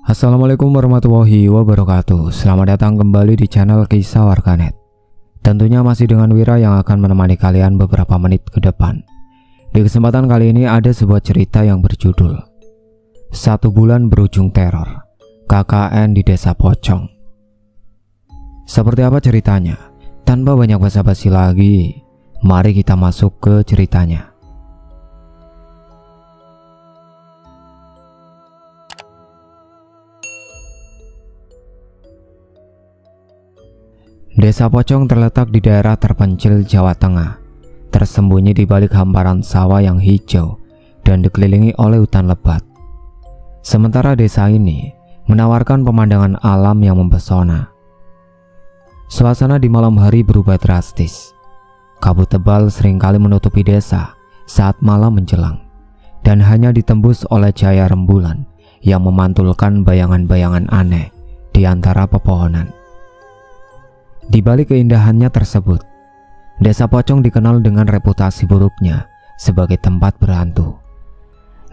Assalamualaikum warahmatullahi wabarakatuh. Selamat datang kembali di channel Kisah Warganet. Tentunya masih dengan Wira yang akan menemani kalian beberapa menit ke depan. Di kesempatan kali ini ada sebuah cerita yang berjudul 1 bulan berujung teror, KKN di Desa Pocong. Seperti apa ceritanya? Tanpa banyak basa-basi lagi, mari kita masuk ke ceritanya. Desa Pocong terletak di daerah terpencil Jawa Tengah, tersembunyi di balik hamparan sawah yang hijau dan dikelilingi oleh hutan lebat. Sementara desa ini menawarkan pemandangan alam yang mempesona. Suasana di malam hari berubah drastis. Kabut tebal seringkali menutupi desa saat malam menjelang, dan hanya ditembus oleh cahaya rembulan yang memantulkan bayangan-bayangan aneh di antara pepohonan. Di balik keindahannya tersebut, Desa Pocong dikenal dengan reputasi buruknya sebagai tempat berhantu.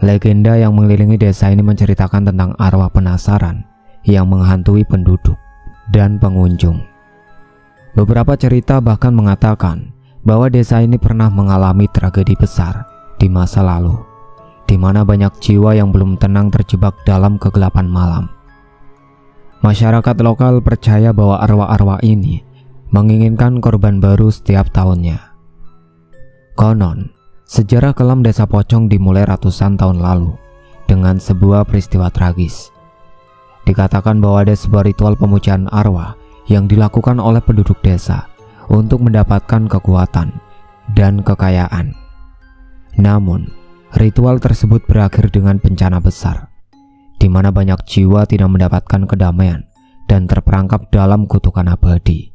Legenda yang mengelilingi desa ini menceritakan tentang arwah penasaran yang menghantui penduduk dan pengunjung. Beberapa cerita bahkan mengatakan bahwa desa ini pernah mengalami tragedi besar di masa lalu, di mana banyak jiwa yang belum tenang terjebak dalam kegelapan malam. Masyarakat lokal percaya bahwa arwah-arwah ini menginginkan korban baru setiap tahunnya. Konon, sejarah kelam Desa Pocong dimulai ratusan tahun lalu dengan sebuah peristiwa tragis. Dikatakan bahwa ada sebuah ritual pemujaan arwah yang dilakukan oleh penduduk desa untuk mendapatkan kekuatan dan kekayaan. Namun, ritual tersebut berakhir dengan bencana besar, di mana banyak jiwa tidak mendapatkan kedamaian dan terperangkap dalam kutukan abadi.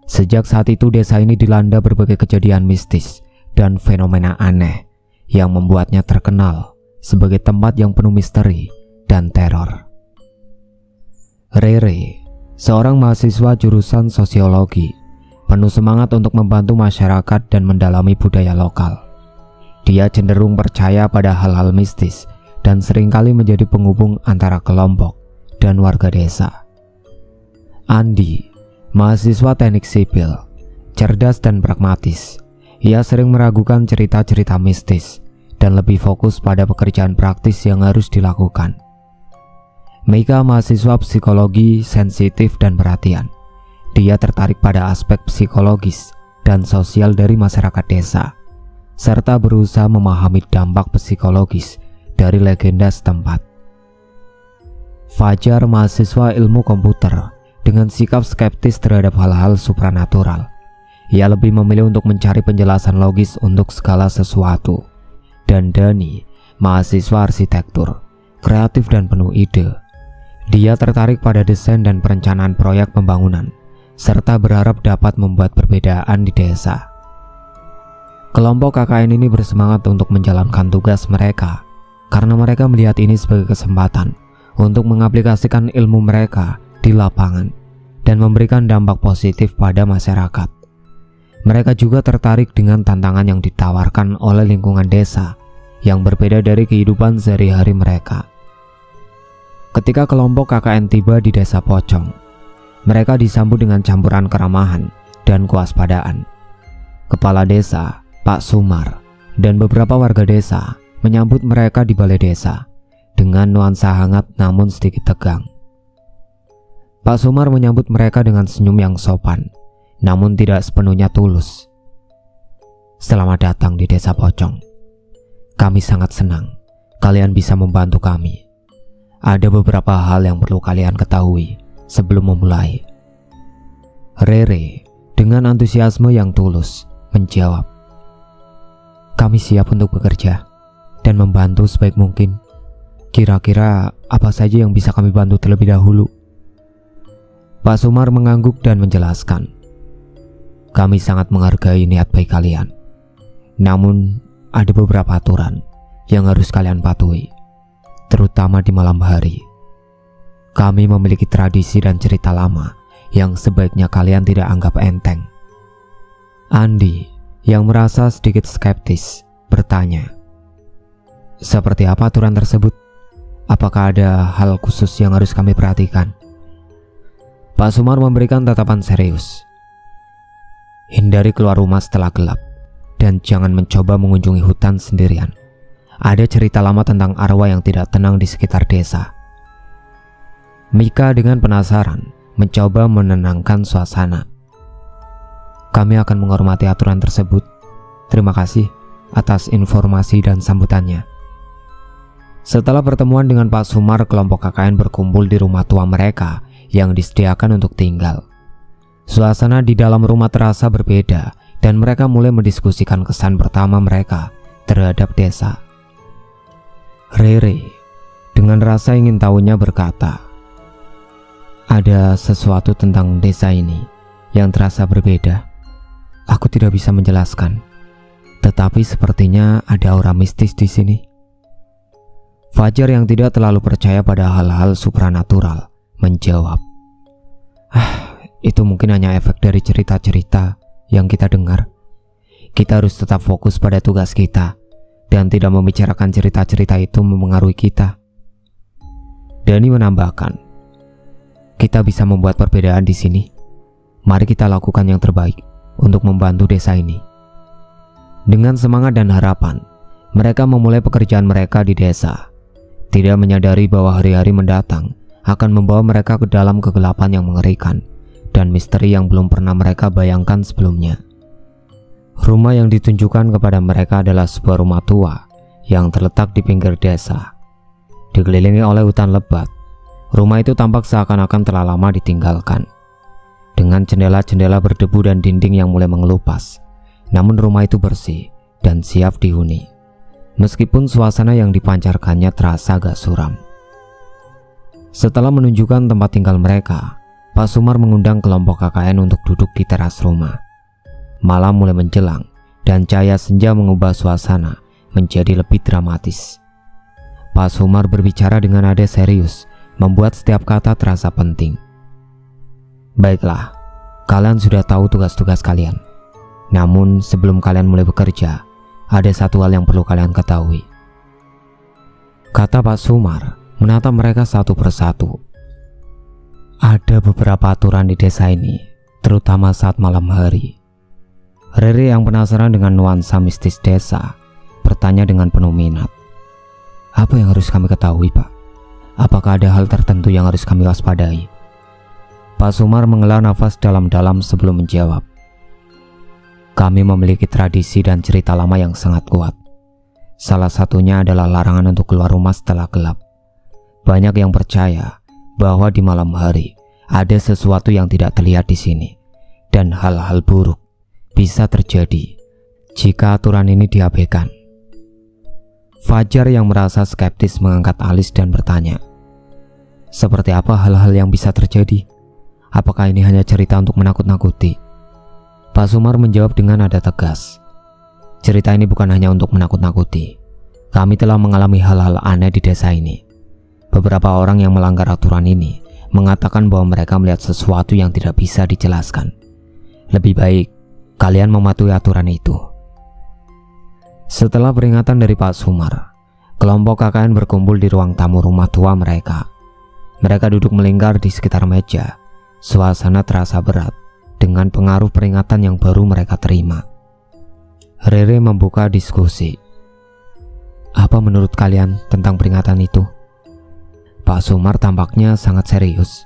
Sejak saat itu desa ini dilanda berbagai kejadian mistis dan fenomena aneh yang membuatnya terkenal sebagai tempat yang penuh misteri dan teror. Rere, seorang mahasiswa jurusan sosiologi, penuh semangat untuk membantu masyarakat dan mendalami budaya lokal. Dia cenderung percaya pada hal-hal mistis dan seringkali menjadi penghubung antara kelompok dan warga desa. Andi, mahasiswa teknik sipil, cerdas dan pragmatis. Ia sering meragukan cerita-cerita mistis dan lebih fokus pada pekerjaan praktis yang harus dilakukan. Meika, mahasiswa psikologi, sensitif dan perhatian. Dia tertarik pada aspek psikologis dan sosial dari masyarakat desa, serta berusaha memahami dampak psikologis dari legenda setempat. Fajar, mahasiswa ilmu komputer, dengan sikap skeptis terhadap hal-hal supranatural. Ia lebih memilih untuk mencari penjelasan logis untuk segala sesuatu. Dan Dani, mahasiswa arsitektur, kreatif dan penuh ide. Dia tertarik pada desain dan perencanaan proyek pembangunan, serta berharap dapat membuat perbedaan di desa. Kelompok KKN ini bersemangat untuk menjalankan tugas mereka, karena mereka melihat ini sebagai kesempatan untuk mengaplikasikan ilmu mereka di lapangan dan memberikan dampak positif pada masyarakat. Mereka juga tertarik dengan tantangan yang ditawarkan oleh lingkungan desa yang berbeda dari kehidupan sehari-hari mereka. Ketika kelompok KKN tiba di Desa Pocong, mereka disambut dengan campuran keramahan dan kewaspadaan. Kepala desa, Pak Sumar, dan beberapa warga desa menyambut mereka di balai desa dengan nuansa hangat namun sedikit tegang. Pak Sumar menyambut mereka dengan senyum yang sopan, namun tidak sepenuhnya tulus. "Selamat datang di Desa Pocong. Kami sangat senang kalian bisa membantu kami. Ada beberapa hal yang perlu kalian ketahui sebelum memulai." Rere dengan antusiasme yang tulus menjawab, "Kami siap untuk bekerja dan membantu sebaik mungkin. Kira-kira apa saja yang bisa kami bantu terlebih dahulu?" Pak Sumar mengangguk dan menjelaskan, "Kami sangat menghargai niat baik kalian. Namun ada beberapa aturan yang harus kalian patuhi, terutama di malam hari. Kami memiliki tradisi dan cerita lama yang sebaiknya kalian tidak anggap enteng." Andi yang merasa sedikit skeptis bertanya, "Seperti apa aturan tersebut? apakah ada hal khusus yang harus kami perhatikan? Pak Sumar memberikan tatapan serius. Hindari keluar rumah setelah gelap, dan jangan mencoba mengunjungi hutan sendirian. Ada cerita lama tentang arwah yang tidak tenang di sekitar desa. Mika dengan penasaran mencoba menenangkan suasana. Kami akan menghormati aturan tersebut. Terima kasih atas informasi dan sambutannya. Setelah pertemuan dengan Pak Sumar, kelompok KKN berkumpul di rumah tua mereka yang disediakan untuk tinggal. Suasana di dalam rumah terasa berbeda dan mereka mulai mendiskusikan kesan pertama mereka terhadap desa. Rere dengan rasa ingin tahunya berkata, ada sesuatu tentang desa ini yang terasa berbeda. Aku tidak bisa menjelaskan, tetapi sepertinya ada aura mistis di sini. Fajar yang tidak terlalu percaya pada hal-hal supranatural menjawab, itu mungkin hanya efek dari cerita-cerita yang kita dengar. Kita harus tetap fokus pada tugas kita dan tidak membicarakan cerita-cerita itu memengaruhi kita. Dani menambahkan, kita bisa membuat perbedaan di sini. Mari kita lakukan yang terbaik untuk membantu desa ini. Dengan semangat dan harapan, mereka memulai pekerjaan mereka di desa, tidak menyadari bahwa hari-hari mendatang akan membawa mereka ke dalam kegelapan yang mengerikan dan misteri yang belum pernah mereka bayangkan sebelumnya. Rumah yang ditunjukkan kepada mereka adalah sebuah rumah tua yang terletak di pinggir desa. Dikelilingi oleh hutan lebat, rumah itu tampak seakan-akan telah lama ditinggalkan. Dengan jendela-jendela berdebu dan dinding yang mulai mengelupas, namun rumah itu bersih dan siap dihuni. Meskipun suasana yang dipancarkannya terasa agak suram. Setelah menunjukkan tempat tinggal mereka, Pak Sumar mengundang kelompok KKN untuk duduk di teras rumah. Malam mulai menjelang dan cahaya senja mengubah suasana menjadi lebih dramatis. Pak Sumar berbicara dengan nada serius, membuat setiap kata terasa penting. Baiklah, kalian sudah tahu tugas-tugas kalian. Namun sebelum kalian mulai bekerja, ada satu hal yang perlu kalian ketahui, kata Pak Sumar menatap mereka satu persatu. Ada beberapa aturan di desa ini, terutama saat malam hari. Rere yang penasaran dengan nuansa mistis desa bertanya dengan penuh minat. Apa yang harus kami ketahui, Pak? Apakah ada hal tertentu yang harus kami waspadai? Pak Sumar menghela nafas dalam-dalam sebelum menjawab. Kami memiliki tradisi dan cerita lama yang sangat kuat. Salah satunya adalah larangan untuk keluar rumah setelah gelap. Banyak yang percaya bahwa di malam hari ada sesuatu yang tidak terlihat di sini, dan hal-hal buruk bisa terjadi jika aturan ini diabaikan. Fajar yang merasa skeptis mengangkat alis dan bertanya, seperti apa hal-hal yang bisa terjadi? Apakah ini hanya cerita untuk menakut-nakuti? Pak Sumar menjawab dengan nada tegas, cerita ini bukan hanya untuk menakut-nakuti. Kami telah mengalami hal-hal aneh di desa ini. Beberapa orang yang melanggar aturan ini mengatakan bahwa mereka melihat sesuatu yang tidak bisa dijelaskan. Lebih baik kalian mematuhi aturan itu. Setelah peringatan dari Pak Sumar, kelompok KKN berkumpul di ruang tamu rumah tua mereka. Mereka duduk melingkar di sekitar meja. Suasana terasa berat dengan pengaruh peringatan yang baru mereka terima. Rere membuka diskusi. Apa menurut kalian tentang peringatan itu? Pak Sumar tampaknya sangat serius.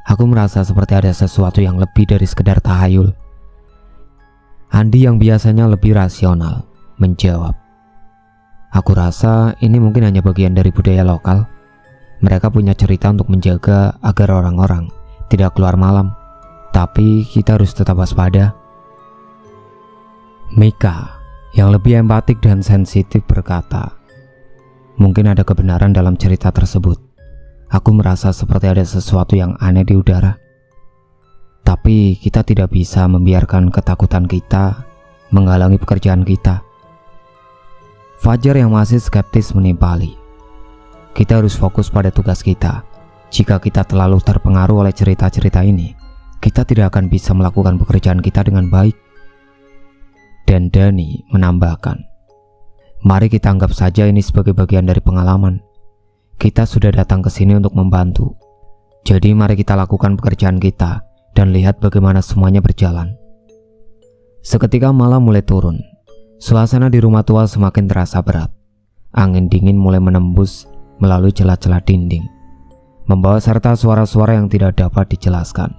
Aku merasa seperti ada sesuatu yang lebih dari sekedar tahayul. Andi yang biasanya lebih rasional menjawab, aku rasa ini mungkin hanya bagian dari budaya lokal. Mereka punya cerita untuk menjaga agar orang-orang tidak keluar malam. Tapi kita harus tetap waspada. Mika yang lebih empatik dan sensitif berkata, mungkin ada kebenaran dalam cerita tersebut. Aku merasa seperti ada sesuatu yang aneh di udara. Tapi kita tidak bisa membiarkan ketakutan kita menghalangi pekerjaan kita. Fajar yang masih skeptis menimpali. Kita harus fokus pada tugas kita. Jika kita terlalu terpengaruh oleh cerita-cerita ini, kita tidak akan bisa melakukan pekerjaan kita dengan baik. Dan Dani menambahkan, mari kita anggap saja ini sebagai bagian dari pengalaman. Kita sudah datang ke sini untuk membantu. Jadi mari kita lakukan pekerjaan kita dan lihat bagaimana semuanya berjalan. Seketika malam mulai turun. Suasana di rumah tua semakin terasa berat. Angin dingin mulai menembus melalui celah-celah dinding, membawa serta suara-suara yang tidak dapat dijelaskan.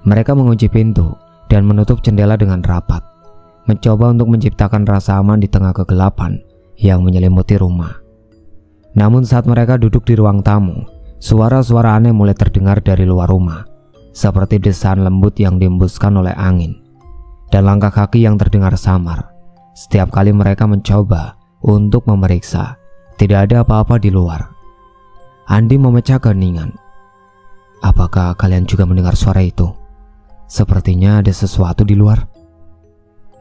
Mereka mengunci pintu dan menutup jendela dengan rapat, mencoba untuk menciptakan rasa aman di tengah kegelapan yang menyelimuti rumah. Namun saat mereka duduk di ruang tamu, suara-suara aneh mulai terdengar dari luar rumah, seperti desaan lembut yang dihembuskan oleh angin, dan langkah kaki yang terdengar samar. Setiap kali mereka mencoba untuk memeriksa, tidak ada apa-apa di luar. Andi memecah keheningan. Apakah kalian juga mendengar suara itu? Sepertinya ada sesuatu di luar.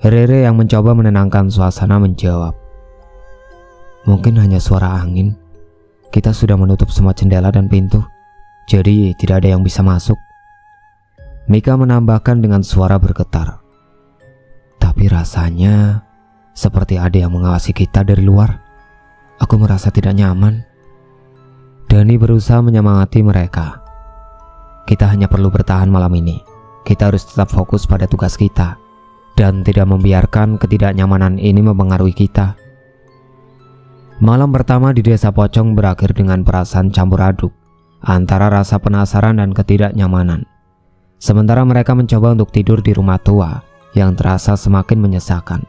Rere yang mencoba menenangkan suasana menjawab, mungkin hanya suara angin. Kita sudah menutup semua jendela dan pintu, jadi tidak ada yang bisa masuk. Mika menambahkan dengan suara bergetar. Tapi rasanya seperti ada yang mengawasi kita dari luar. Aku merasa tidak nyaman. Dani berusaha menyemangati mereka. Kita hanya perlu bertahan malam ini. Kita harus tetap fokus pada tugas kita dan tidak membiarkan ketidaknyamanan ini mempengaruhi kita. Malam pertama di desa Pocong berakhir dengan perasaan campur aduk antara rasa penasaran dan ketidaknyamanan. Sementara mereka mencoba untuk tidur di rumah tua yang terasa semakin menyesakan.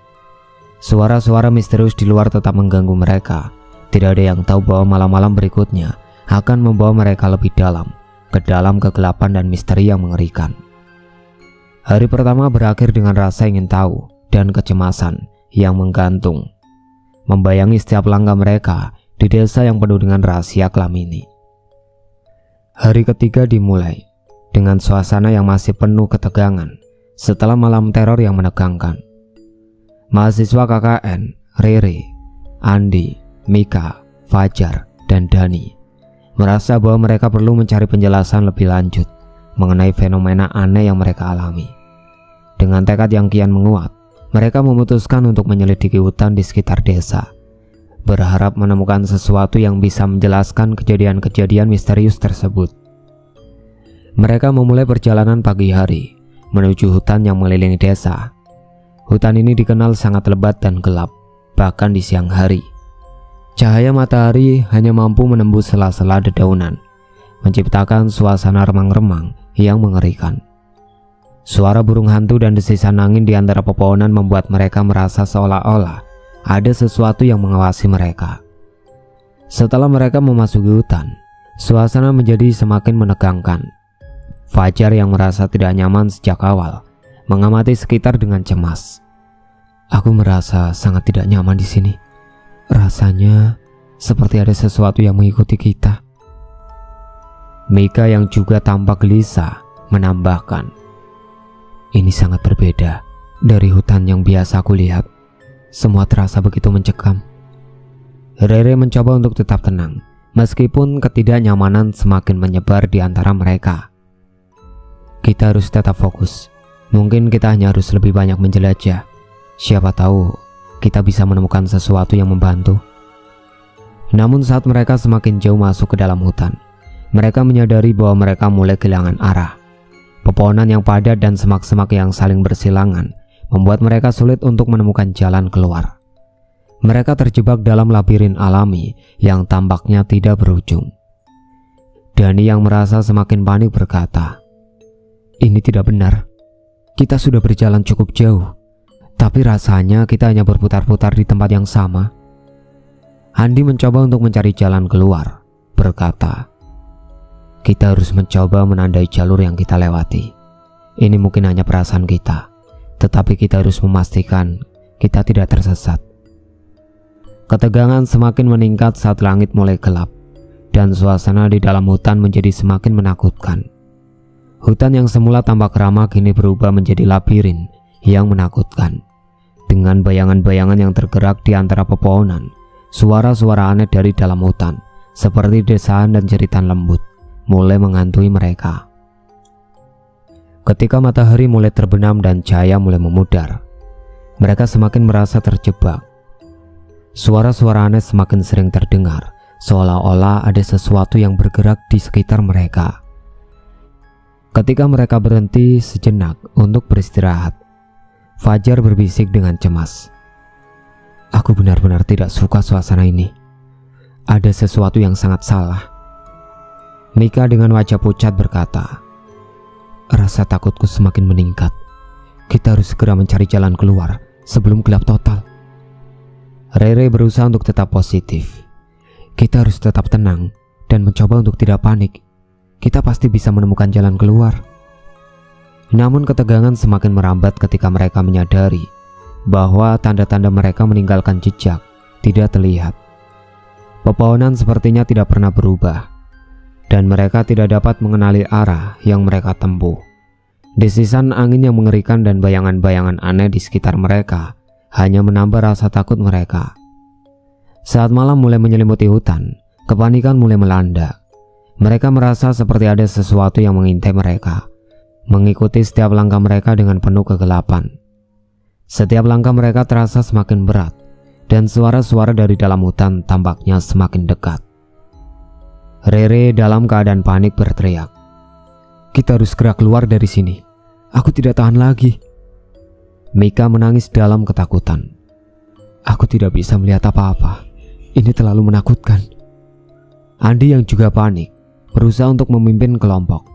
Suara-suara misterius di luar tetap mengganggu mereka. Tidak ada yang tahu bahwa malam-malam berikutnya akan membawa mereka lebih dalam, ke dalam kegelapan dan misteri yang mengerikan. Hari pertama berakhir dengan rasa ingin tahu dan kecemasan yang menggantung, membayangi setiap langkah mereka di desa yang penuh dengan rahasia kelam ini. Hari ketiga dimulai dengan suasana yang masih penuh ketegangan setelah malam teror yang menegangkan. Mahasiswa KKN, Rere, Andi, Mika, Fajar, dan Dani merasa bahwa mereka perlu mencari penjelasan lebih lanjut mengenai fenomena aneh yang mereka alami. Dengan tekad yang kian menguat, mereka memutuskan untuk menyelidiki hutan di sekitar desa, berharap menemukan sesuatu yang bisa menjelaskan kejadian-kejadian misterius tersebut. Mereka memulai perjalanan pagi hari menuju hutan yang mengelilingi desa. Hutan ini dikenal sangat lebat dan gelap, bahkan di siang hari. Cahaya matahari hanya mampu menembus sela-sela dedaunan, menciptakan suasana remang-remang yang mengerikan. Suara burung hantu dan desisan angin di antara pepohonan membuat mereka merasa seolah-olah ada sesuatu yang mengawasi mereka. Setelah mereka memasuki hutan, suasana menjadi semakin menegangkan. Fajar yang merasa tidak nyaman sejak awal mengamati sekitar dengan cemas. Aku merasa sangat tidak nyaman di sini. Rasanya seperti ada sesuatu yang mengikuti kita. Mika yang juga tampak gelisah menambahkan, ini sangat berbeda dari hutan yang biasa aku lihat. Semua terasa begitu mencekam. Rere mencoba untuk tetap tenang, meskipun ketidaknyamanan semakin menyebar di antara mereka. Kita harus tetap fokus. Mungkin kita hanya harus lebih banyak menjelajah. Siapa tahu kita bisa menemukan sesuatu yang membantu. Namun saat mereka semakin jauh masuk ke dalam hutan, mereka menyadari bahwa mereka mulai kehilangan arah. Pepohonan yang padat dan semak-semak yang saling bersilangan membuat mereka sulit untuk menemukan jalan keluar. Mereka terjebak dalam labirin alami yang tampaknya tidak berujung. Dani yang merasa semakin panik berkata, ini tidak benar. Kita sudah berjalan cukup jauh, tapi rasanya kita hanya berputar-putar di tempat yang sama. Andi mencoba untuk mencari jalan keluar, berkata, kita harus mencoba menandai jalur yang kita lewati. Ini mungkin hanya perasaan kita, tetapi kita harus memastikan kita tidak tersesat. Ketegangan semakin meningkat saat langit mulai gelap, dan suasana di dalam hutan menjadi semakin menakutkan. Hutan yang semula tampak ramah kini berubah menjadi labirin yang menakutkan. Dengan bayangan-bayangan yang tergerak di antara pepohonan, suara-suara aneh dari dalam hutan, seperti desaan dan jeritan lembut, mulai menghantui mereka. Ketika matahari mulai terbenam dan cahaya mulai memudar, mereka semakin merasa terjebak. Suara-suara aneh semakin sering terdengar seolah-olah ada sesuatu yang bergerak di sekitar mereka. Ketika mereka berhenti sejenak untuk beristirahat, Fajar berbisik dengan cemas. Aku benar-benar tidak suka suasana ini. Ada sesuatu yang sangat salah. Mika dengan wajah pucat berkata, rasa takutku semakin meningkat. Kita harus segera mencari jalan keluar sebelum gelap total. Rere berusaha untuk tetap positif. Kita harus tetap tenang dan mencoba untuk tidak panik. Kita pasti bisa menemukan jalan keluar. Namun ketegangan semakin merambat ketika mereka menyadari bahwa tanda-tanda mereka meninggalkan jejak tidak terlihat. Pepohonan sepertinya tidak pernah berubah, dan mereka tidak dapat mengenali arah yang mereka tempuh. Desisan angin yang mengerikan dan bayangan-bayangan aneh di sekitar mereka hanya menambah rasa takut mereka. Saat malam mulai menyelimuti hutan, kepanikan mulai melanda. Mereka merasa seperti ada sesuatu yang mengintai mereka, mengikuti setiap langkah mereka dengan penuh kegelapan. Setiap langkah mereka terasa semakin berat, dan suara-suara dari dalam hutan tampaknya semakin dekat. Rere dalam keadaan panik berteriak, kita harus segera keluar dari sini. Aku tidak tahan lagi. Mika menangis dalam ketakutan. Aku tidak bisa melihat apa-apa. Ini terlalu menakutkan. Andi yang juga panik berusaha untuk memimpin kelompok.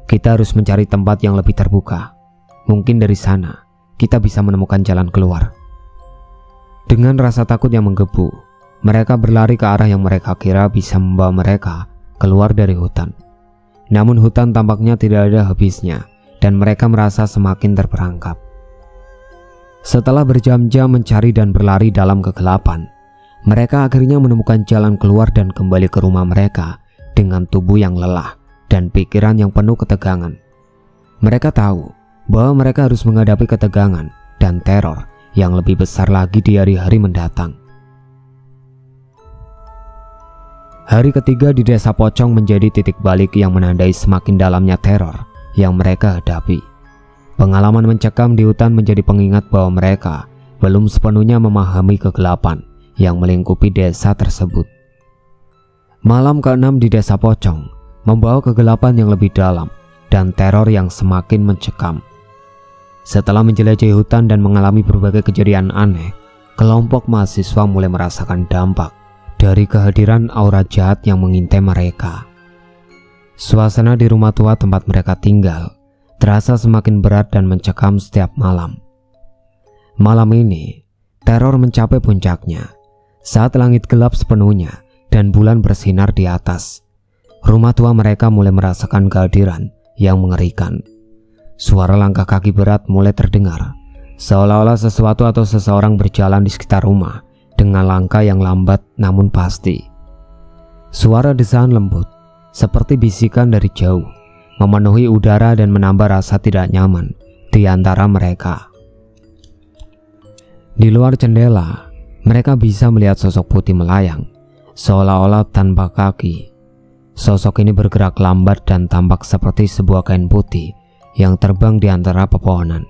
Kita harus mencari tempat yang lebih terbuka. Mungkin dari sana kita bisa menemukan jalan keluar. Dengan rasa takut yang menggebu, mereka berlari ke arah yang mereka kira bisa membawa mereka keluar dari hutan. Namun hutan tampaknya tidak ada habisnya, dan mereka merasa semakin terperangkap. Setelah berjam-jam mencari dan berlari dalam kegelapan, mereka akhirnya menemukan jalan keluar dan kembali ke rumah mereka dengan tubuh yang lelah dan pikiran yang penuh ketegangan. Mereka tahu bahwa mereka harus menghadapi ketegangan dan teror yang lebih besar lagi di hari-hari mendatang. Hari ketiga di Desa Pocong menjadi titik balik yang menandai semakin dalamnya teror yang mereka hadapi. Pengalaman mencekam di hutan menjadi pengingat bahwa mereka belum sepenuhnya memahami kegelapan yang melingkupi desa tersebut. Malam ke-6 di Desa Pocong membawa kegelapan yang lebih dalam dan teror yang semakin mencekam. Setelah menjelajahi hutan dan mengalami berbagai kejadian aneh, kelompok mahasiswa mulai merasakan dampak dari kehadiran aura jahat yang mengintai mereka. Suasana di rumah tua tempat mereka tinggal terasa semakin berat dan mencekam setiap malam. Malam ini, teror mencapai puncaknya saat langit gelap sepenuhnya dan bulan bersinar di atas. Rumah tua mereka mulai merasakan kehadiran yang mengerikan. Suara langkah kaki berat mulai terdengar, seolah-olah sesuatu atau seseorang berjalan di sekitar rumah dengan langkah yang lambat namun pasti. Suara desahan lembut, seperti bisikan dari jauh, memenuhi udara dan menambah rasa tidak nyaman di antara mereka. Di luar jendela, mereka bisa melihat sosok putih melayang, seolah-olah tanpa kaki. Sosok ini bergerak lambat dan tampak seperti sebuah kain putih yang terbang di antara pepohonan.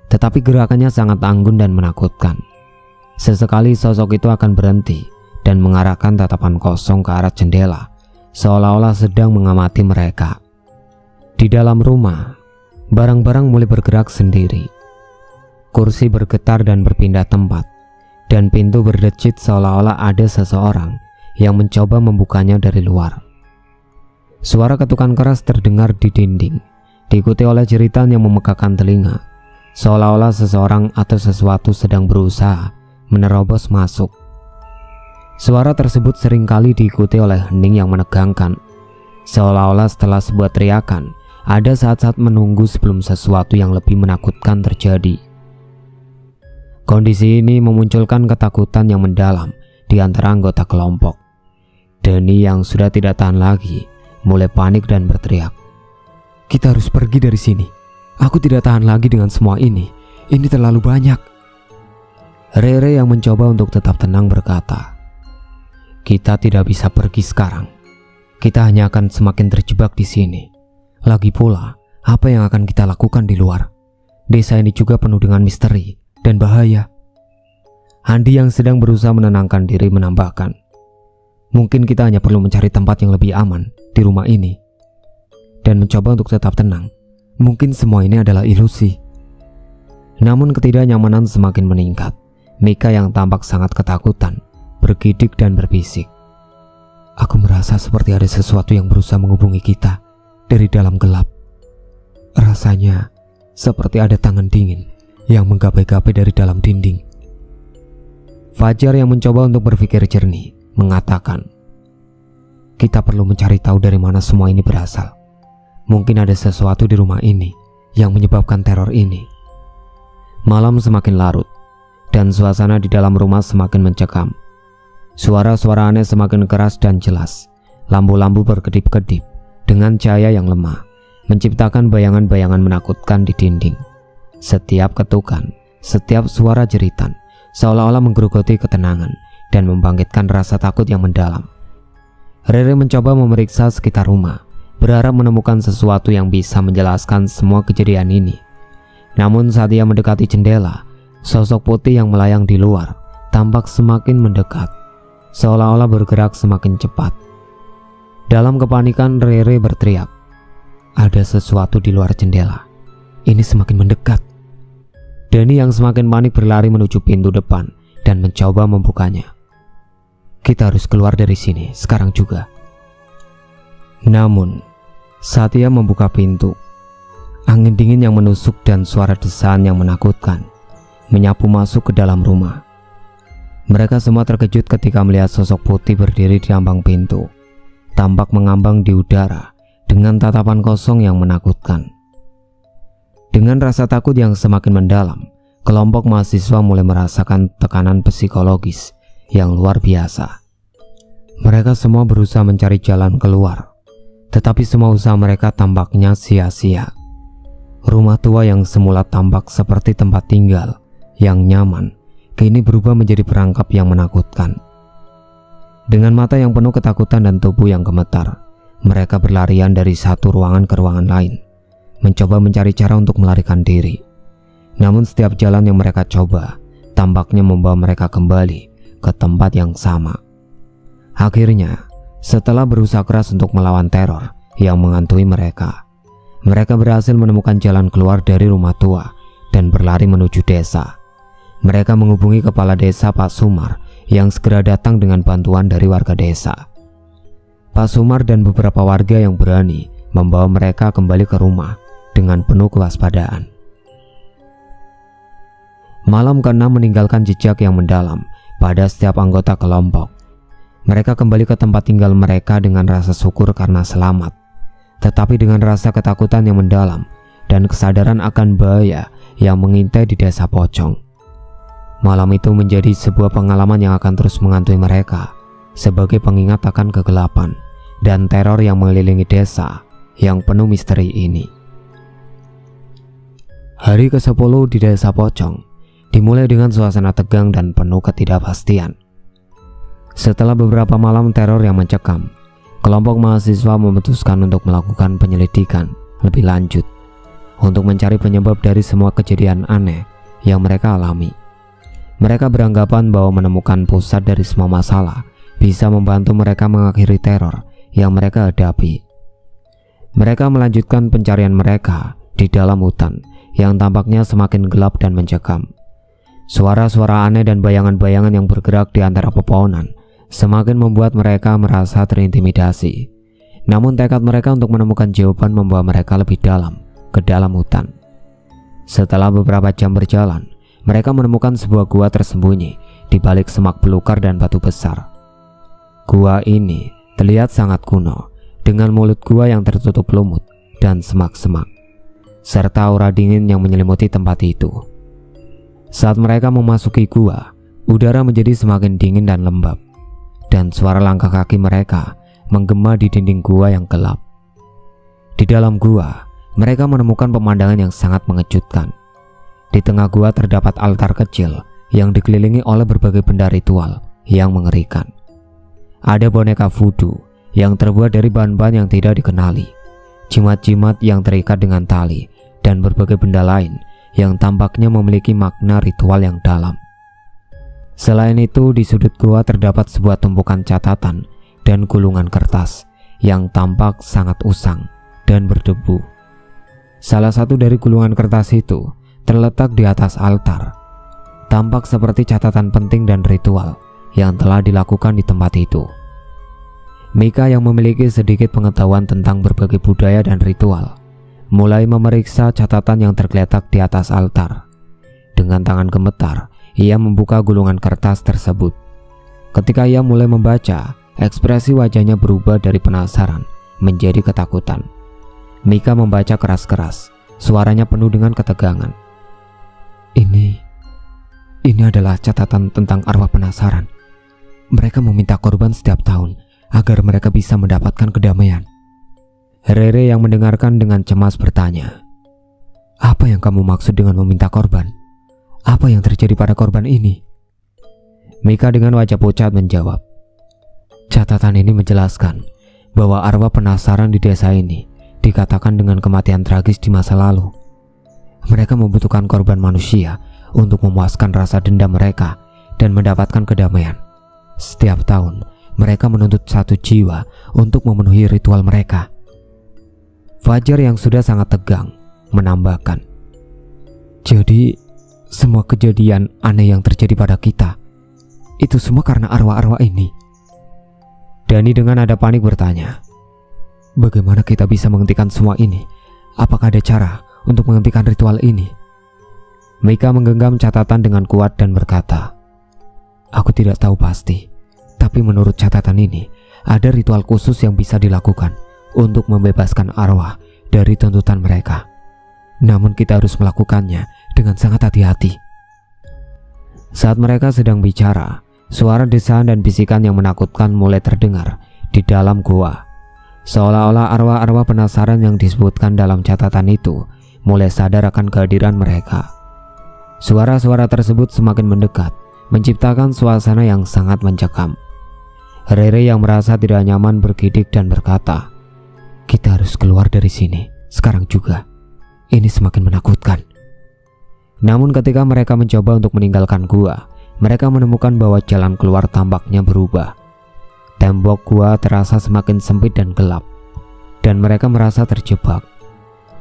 Tetapi gerakannya sangat anggun dan menakutkan. Sesekali sosok itu akan berhenti dan mengarahkan tatapan kosong ke arah jendela, seolah-olah sedang mengamati mereka. Di dalam rumah, barang-barang mulai bergerak sendiri. Kursi bergetar dan berpindah tempat, dan pintu berdecit seolah-olah ada seseorang yang mencoba membukanya dari luar. Suara ketukan keras terdengar di dinding, diikuti oleh jeritan yang memegahkan telinga, seolah-olah seseorang atau sesuatu sedang berusaha menerobos masuk. Suara tersebut seringkali diikuti oleh hening yang menegangkan, seolah-olah setelah sebuah teriakan, ada saat-saat menunggu sebelum sesuatu yang lebih menakutkan terjadi. Kondisi ini memunculkan ketakutan yang mendalam di antara anggota kelompok. Denny yang sudah tidak tahan lagi mulai panik dan berteriak, kita harus pergi dari sini. Aku tidak tahan lagi dengan semua ini. Ini terlalu banyak. Rere yang mencoba untuk tetap tenang berkata, kita tidak bisa pergi sekarang. Kita hanya akan semakin terjebak di sini. Lagi pula, apa yang akan kita lakukan di luar? Desa ini juga penuh dengan misteri dan bahaya. Andi yang sedang berusaha menenangkan diri menambahkan, Mungkin kita hanya perlu mencari tempat yang lebih aman di rumah ini dan mencoba untuk tetap tenang. Mungkin semua ini adalah ilusi. Namun ketidaknyamanan semakin meningkat. Mika yang tampak sangat ketakutan bergidik dan berbisik. Aku merasa seperti ada sesuatu yang berusaha menghubungi kita dari dalam gelap. Rasanya seperti ada tangan dingin yang menggapai-gapai dari dalam dinding. Fajar yang mencoba untuk berpikir jernih mengatakan, kita perlu mencari tahu dari mana semua ini berasal. Mungkin ada sesuatu di rumah ini yang menyebabkan teror ini. Malam semakin larut dan suasana di dalam rumah semakin mencekam. Suara-suara aneh semakin keras dan jelas. Lampu-lampu berkedip-kedip dengan cahaya yang lemah, menciptakan bayangan-bayangan menakutkan di dinding. Setiap ketukan, setiap suara jeritan seolah-olah menggerogoti ketenangan dan membangkitkan rasa takut yang mendalam. Rere mencoba memeriksa sekitar rumah, berharap menemukan sesuatu yang bisa menjelaskan semua kejadian ini. Namun saat ia mendekati jendela, sosok putih yang melayang di luar tampak semakin mendekat, seolah-olah bergerak semakin cepat. Dalam kepanikan Rere berteriak, ada sesuatu di luar jendela. Ini semakin mendekat. Dani yang semakin panik berlari menuju pintu depan dan mencoba membukanya. Kita harus keluar dari sini sekarang juga. Namun saat ia membuka pintu, angin dingin yang menusuk dan suara desaan yang menakutkan menyapu masuk ke dalam rumah. Mereka semua terkejut ketika melihat sosok putih berdiri di ambang pintu, tampak mengambang di udara dengan tatapan kosong yang menakutkan. Dengan rasa takut yang semakin mendalam, kelompok mahasiswa mulai merasakan tekanan psikologis yang luar biasa. Mereka semua berusaha mencari jalan keluar, tetapi semua usaha mereka tampaknya sia-sia. Rumah tua yang semula tampak seperti tempat tinggal yang nyaman, kini berubah menjadi perangkap yang menakutkan. Dengan mata yang penuh ketakutan dan tubuh yang gemetar, mereka berlarian dari satu ruangan ke ruangan lain, mencoba mencari cara untuk melarikan diri. Namun setiap jalan yang mereka coba tampaknya membawa mereka kembali ke tempat yang sama. Akhirnya, setelah berusaha keras untuk melawan teror yang menghantui mereka, mereka berhasil menemukan jalan keluar dari rumah tua dan berlari menuju desa. Mereka menghubungi kepala desa Pak Sumar yang segera datang dengan bantuan dari warga desa. Pak Sumar dan beberapa warga yang berani membawa mereka kembali ke rumah dengan penuh kewaspadaan. Malam ke-6 meninggalkan jejak yang mendalam pada setiap anggota kelompok. Mereka kembali ke tempat tinggal mereka dengan rasa syukur karena selamat, tetapi dengan rasa ketakutan yang mendalam dan kesadaran akan bahaya yang mengintai di desa Pocong. Malam itu menjadi sebuah pengalaman yang akan terus menghantui mereka sebagai pengingat akan kegelapan dan teror yang mengelilingi desa yang penuh misteri ini. Hari ke-10 di desa Pocong dimulai dengan suasana tegang dan penuh ketidakpastian. Setelah beberapa malam teror yang mencekam, kelompok mahasiswa memutuskan untuk melakukan penyelidikan lebih lanjut untuk mencari penyebab dari semua kejadian aneh yang mereka alami. Mereka beranggapan bahwa menemukan pusat dari semua masalah bisa membantu mereka mengakhiri teror yang mereka hadapi. Mereka melanjutkan pencarian mereka di dalam hutan yang tampaknya semakin gelap dan mencekam. Suara-suara aneh dan bayangan-bayangan yang bergerak di antara pepohonan semakin membuat mereka merasa terintimidasi. Namun tekad mereka untuk menemukan jawaban membawa mereka lebih dalam ke dalam hutan. Setelah beberapa jam berjalan, mereka menemukan sebuah gua tersembunyi di balik semak belukar dan batu besar. Gua ini terlihat sangat kuno, dengan mulut gua yang tertutup lumut dan semak-semak, serta aura dingin yang menyelimuti tempat itu. Saat mereka memasuki gua, udara menjadi semakin dingin dan lembab, dan suara langkah kaki mereka menggema di dinding gua yang gelap. Di dalam gua, mereka menemukan pemandangan yang sangat mengejutkan. Di tengah gua terdapat altar kecil yang dikelilingi oleh berbagai benda ritual yang mengerikan. Ada boneka voodoo yang terbuat dari bahan-bahan yang tidak dikenali, jimat-jimat yang terikat dengan tali, dan berbagai benda lain yang tampaknya memiliki makna ritual yang dalam. Selain itu, di sudut gua terdapat sebuah tumpukan catatan dan gulungan kertas yang tampak sangat usang dan berdebu. Salah satu dari gulungan kertas itu terletak di atas altar. Tampak seperti catatan penting dan ritual yang telah dilakukan di tempat itu. Mika yang memiliki sedikit pengetahuan tentang berbagai budaya dan ritual mulai memeriksa catatan yang tergeletak di atas altar. Dengan tangan gemetar, ia membuka gulungan kertas tersebut. Ketika ia mulai membaca, ekspresi wajahnya berubah dari penasaran menjadi ketakutan. Mika membaca keras-keras, suaranya penuh dengan ketegangan. Ini adalah catatan tentang arwah penasaran. Mereka meminta korban setiap tahun agar mereka bisa mendapatkan kedamaian. Rere yang mendengarkan dengan cemas bertanya, "Apa yang kamu maksud dengan meminta korban? Apa yang terjadi pada korban ini?" Mika dengan wajah pucat menjawab, "Catatan ini menjelaskan bahwa arwah penasaran di desa ini dikatakan dengan kematian tragis di masa lalu. Mereka membutuhkan korban manusia untuk memuaskan rasa dendam mereka dan mendapatkan kedamaian. Setiap tahun, mereka menuntut satu jiwa untuk memenuhi ritual mereka." Fajar yang sudah sangat tegang menambahkan, "Jadi, semua kejadian aneh yang terjadi pada kita, itu semua karena arwah-arwah ini?" Dani dengan nada panik bertanya, "Bagaimana kita bisa menghentikan semua ini? Apakah ada cara untuk menghentikan ritual ini?" Mika menggenggam catatan dengan kuat dan berkata, "Aku tidak tahu pasti, tapi menurut catatan ini, ada ritual khusus yang bisa dilakukan untuk membebaskan arwah dari tuntutan mereka. Namun kita harus melakukannya dengan sangat hati-hati." Saat mereka sedang bicara, suara desaan dan bisikan yang menakutkan mulai terdengar di dalam gua. Seolah-olah arwah-arwah penasaran yang disebutkan dalam catatan itu mulai sadar akan kehadiran mereka. Suara-suara tersebut semakin mendekat, menciptakan suasana yang sangat mencekam. Rere yang merasa tidak nyaman bergidik dan berkata, "Kita harus keluar dari sini, sekarang juga. Ini semakin menakutkan." Namun ketika mereka mencoba untuk meninggalkan gua, mereka menemukan bahwa jalan keluar tampaknya berubah. Tembok gua terasa semakin sempit dan gelap, dan mereka merasa terjebak.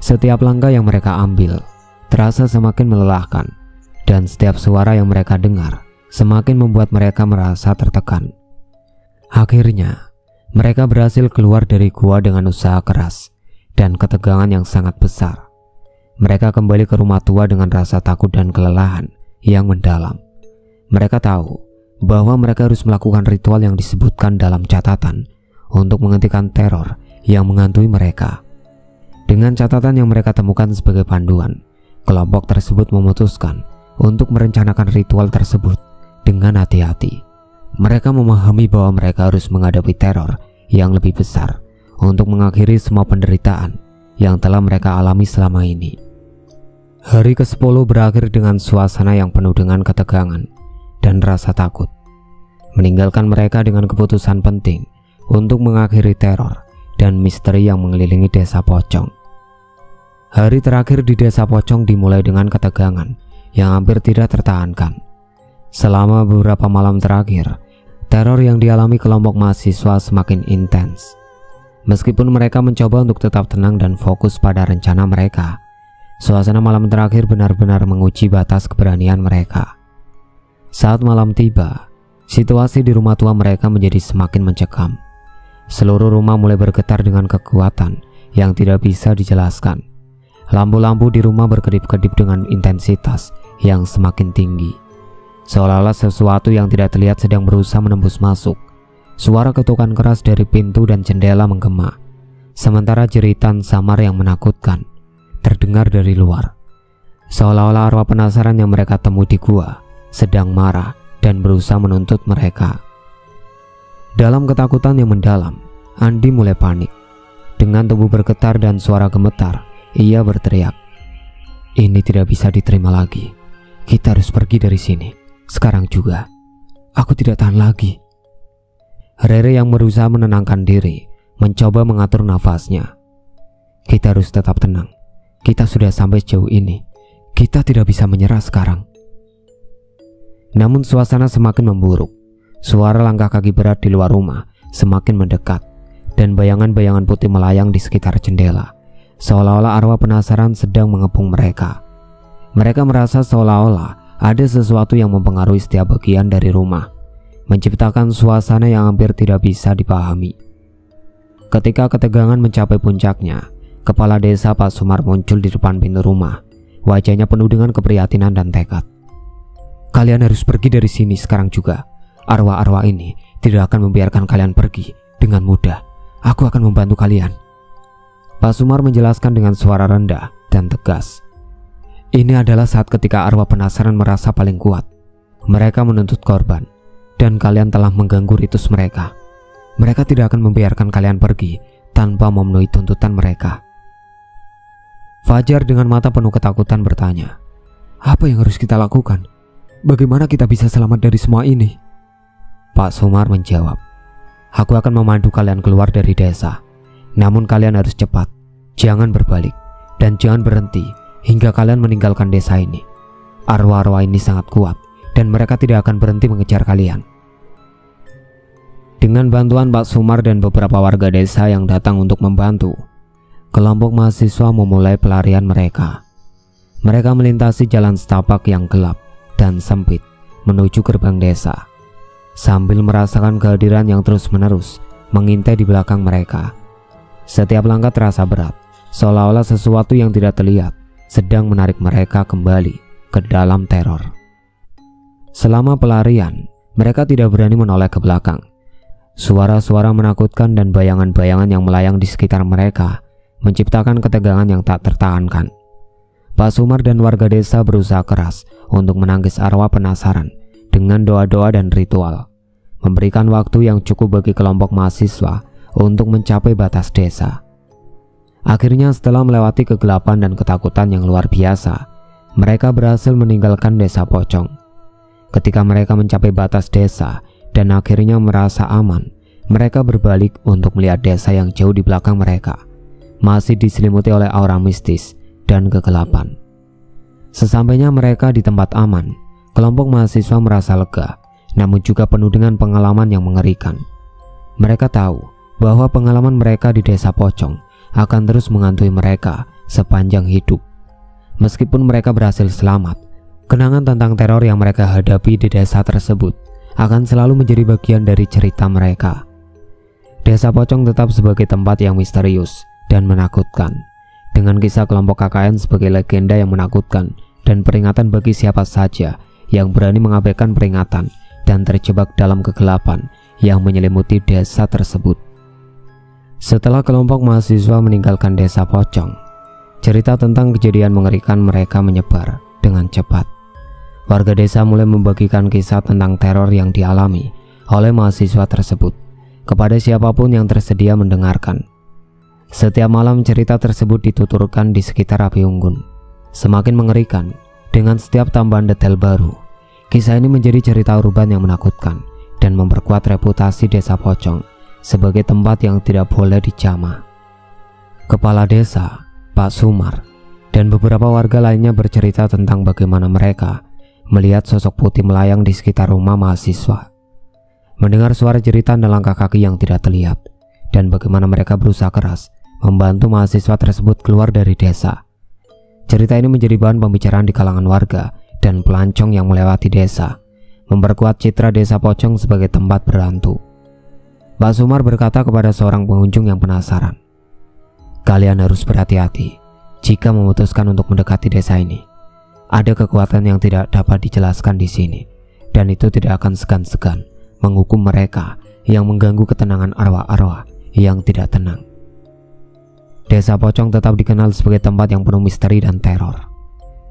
Setiap langkah yang mereka ambil terasa semakin melelahkan, dan setiap suara yang mereka dengar semakin membuat mereka merasa tertekan. Akhirnya, mereka berhasil keluar dari gua dengan usaha keras dan ketegangan yang sangat besar. Mereka kembali ke rumah tua dengan rasa takut dan kelelahan yang mendalam. Mereka tahu bahwa mereka harus melakukan ritual yang disebutkan dalam catatan untuk menghentikan teror yang menghantui mereka. Dengan catatan yang mereka temukan sebagai panduan, kelompok tersebut memutuskan untuk merencanakan ritual tersebut dengan hati-hati. Mereka memahami bahwa mereka harus menghadapi teror yang lebih besar untuk mengakhiri semua penderitaan yang telah mereka alami selama ini. Hari ke-10 berakhir dengan suasana yang penuh dengan ketegangan dan rasa takut, meninggalkan mereka dengan keputusan penting untuk mengakhiri teror dan misteri yang mengelilingi desa Pocong. Hari terakhir di desa Pocong dimulai dengan ketegangan yang hampir tidak tertahankan. Selama beberapa malam terakhir, teror yang dialami kelompok mahasiswa semakin intens. Meskipun mereka mencoba untuk tetap tenang dan fokus pada rencana mereka, suasana malam terakhir benar-benar menguji batas keberanian mereka. Saat malam tiba, situasi di rumah tua mereka menjadi semakin mencekam. Seluruh rumah mulai bergetar dengan kekuatan yang tidak bisa dijelaskan. Lampu-lampu di rumah berkedip-kedip dengan intensitas yang semakin tinggi, seolah-olah sesuatu yang tidak terlihat sedang berusaha menembus masuk. Suara ketukan keras dari pintu dan jendela menggema, sementara jeritan samar yang menakutkan terdengar dari luar. Seolah-olah arwah penasaran yang mereka temui di gua sedang marah dan berusaha menuntut mereka. Dalam ketakutan yang mendalam, Andi mulai panik. Dengan tubuh bergetar dan suara gemetar, ia berteriak, "Ini tidak bisa diterima lagi. Kita harus pergi dari sini, sekarang juga. Aku tidak tahan lagi." Rere yang berusaha menenangkan diri, mencoba mengatur nafasnya. "Kita harus tetap tenang. Kita sudah sampai sejauh ini. Kita tidak bisa menyerah sekarang." Namun suasana semakin memburuk. Suara langkah kaki berat di luar rumah semakin mendekat, dan bayangan-bayangan putih melayang di sekitar jendela, seolah-olah arwah penasaran sedang mengepung mereka. Mereka merasa seolah-olah ada sesuatu yang mempengaruhi setiap bagian dari rumah, menciptakan suasana yang hampir tidak bisa dipahami. Ketika ketegangan mencapai puncaknya, kepala desa Pak Sumar muncul di depan pintu rumah. Wajahnya penuh dengan keprihatinan dan tekad. "Kalian harus pergi dari sini sekarang juga. Arwah-arwah ini tidak akan membiarkan kalian pergi dengan mudah. Aku akan membantu kalian." Pak Sumar menjelaskan dengan suara rendah dan tegas. "Ini adalah saat ketika arwah penasaran merasa paling kuat. Mereka menuntut korban, dan kalian telah mengganggu ritus mereka. Mereka tidak akan membiarkan kalian pergi tanpa memenuhi tuntutan mereka." Fajar dengan mata penuh ketakutan bertanya, "Apa yang harus kita lakukan? Bagaimana kita bisa selamat dari semua ini?" Pak Sumar menjawab, "Aku akan memandu kalian keluar dari desa. Namun kalian harus cepat, jangan berbalik, dan jangan berhenti hingga kalian meninggalkan desa ini. Arwah-arwah ini sangat kuat, dan mereka tidak akan berhenti mengejar kalian." Dengan bantuan Pak Sumar dan beberapa warga desa yang datang untuk membantu, kelompok mahasiswa memulai pelarian mereka. Mereka melintasi jalan setapak yang gelap dan sempit menuju gerbang desa, sambil merasakan kehadiran yang terus-menerus mengintai di belakang mereka. Setiap langkah terasa berat, seolah-olah sesuatu yang tidak terlihat sedang menarik mereka kembali ke dalam teror. Selama pelarian, mereka tidak berani menoleh ke belakang. Suara-suara menakutkan dan bayangan-bayangan yang melayang di sekitar mereka menciptakan ketegangan yang tak tertahankan. Pak Sumar dan warga desa berusaha keras untuk menangkis arwah penasaran dengan doa-doa dan ritual, memberikan waktu yang cukup bagi kelompok mahasiswa untuk mencapai batas desa. Akhirnya setelah melewati kegelapan dan ketakutan yang luar biasa, mereka berhasil meninggalkan desa Pocong. Ketika mereka mencapai batas desa dan akhirnya merasa aman, mereka berbalik untuk melihat desa yang jauh di belakang mereka masih diselimuti oleh aura mistis dan kegelapan. Sesampainya mereka di tempat aman, kelompok mahasiswa merasa lega, namun juga penuh dengan pengalaman yang mengerikan. Mereka tahu bahwa pengalaman mereka di desa Pocong akan terus menghantui mereka sepanjang hidup. Meskipun mereka berhasil selamat, kenangan tentang teror yang mereka hadapi di desa tersebut akan selalu menjadi bagian dari cerita mereka. Desa Pocong tetap sebagai tempat yang misterius dan menakutkan, dengan kisah kelompok KKN sebagai legenda yang menakutkan dan peringatan bagi siapa saja yang berani mengabaikan peringatan dan terjebak dalam kegelapan yang menyelimuti desa tersebut. Setelah kelompok mahasiswa meninggalkan desa Pocong, cerita tentang kejadian mengerikan mereka menyebar dengan cepat. Warga desa mulai membagikan kisah tentang teror yang dialami oleh mahasiswa tersebut kepada siapapun yang tersedia mendengarkan. Setiap malam cerita tersebut dituturkan di sekitar api unggun. Semakin mengerikan dengan setiap tambahan detail baru. Kisah ini menjadi cerita urban yang menakutkan dan memperkuat reputasi desa Pocong sebagai tempat yang tidak boleh dijamah. Kepala desa, Pak Sumar, dan beberapa warga lainnya bercerita tentang bagaimana mereka melihat sosok putih melayang di sekitar rumah mahasiswa, mendengar suara jeritan dan langkah kaki yang tidak terlihat, dan bagaimana mereka berusaha keras membantu mahasiswa tersebut keluar dari desa. Cerita ini menjadi bahan pembicaraan di kalangan warga dan pelancong yang melewati desa, memperkuat citra desa Pocong sebagai tempat berhantu. Pak Sumar berkata kepada seorang pengunjung yang penasaran, "Kalian harus berhati-hati jika memutuskan untuk mendekati desa ini. Ada kekuatan yang tidak dapat dijelaskan di sini, dan itu tidak akan segan-segan menghukum mereka yang mengganggu ketenangan arwah-arwah yang tidak tenang." Desa Pocong tetap dikenal sebagai tempat yang penuh misteri dan teror.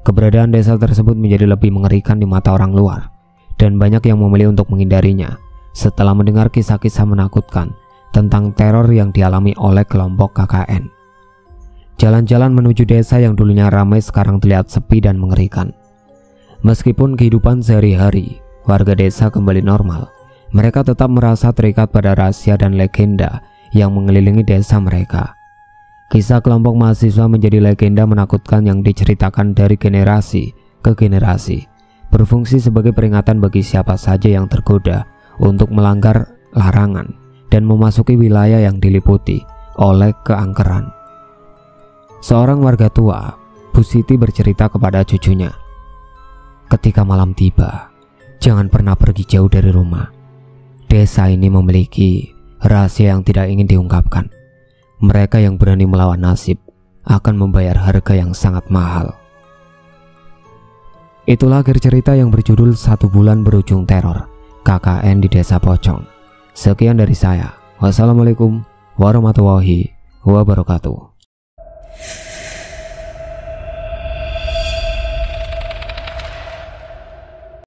Keberadaan desa tersebut menjadi lebih mengerikan di mata orang luar, dan banyak yang memilih untuk menghindarinya setelah mendengar kisah-kisah menakutkan tentang teror yang dialami oleh kelompok KKN. Jalan-jalan menuju desa yang dulunya ramai sekarang terlihat sepi dan mengerikan. Meskipun kehidupan sehari-hari warga desa kembali normal, mereka tetap merasa terikat pada rahasia dan legenda yang mengelilingi desa mereka. Kisah kelompok mahasiswa menjadi legenda menakutkan yang diceritakan dari generasi ke generasi, berfungsi sebagai peringatan bagi siapa saja yang tergoda untuk melanggar larangan dan memasuki wilayah yang diliputi oleh keangkeran. Seorang warga tua, Bu Siti, bercerita kepada cucunya, "Ketika malam tiba, jangan pernah pergi jauh dari rumah. Desa ini memiliki rahasia yang tidak ingin diungkapkan. Mereka yang berani melawan nasib akan membayar harga yang sangat mahal." Itulah akhir cerita yang berjudul 1 bulan berujung teror KKN di Desa Pocong. Sekian dari saya. Wassalamualaikum warahmatullahi wabarakatuh.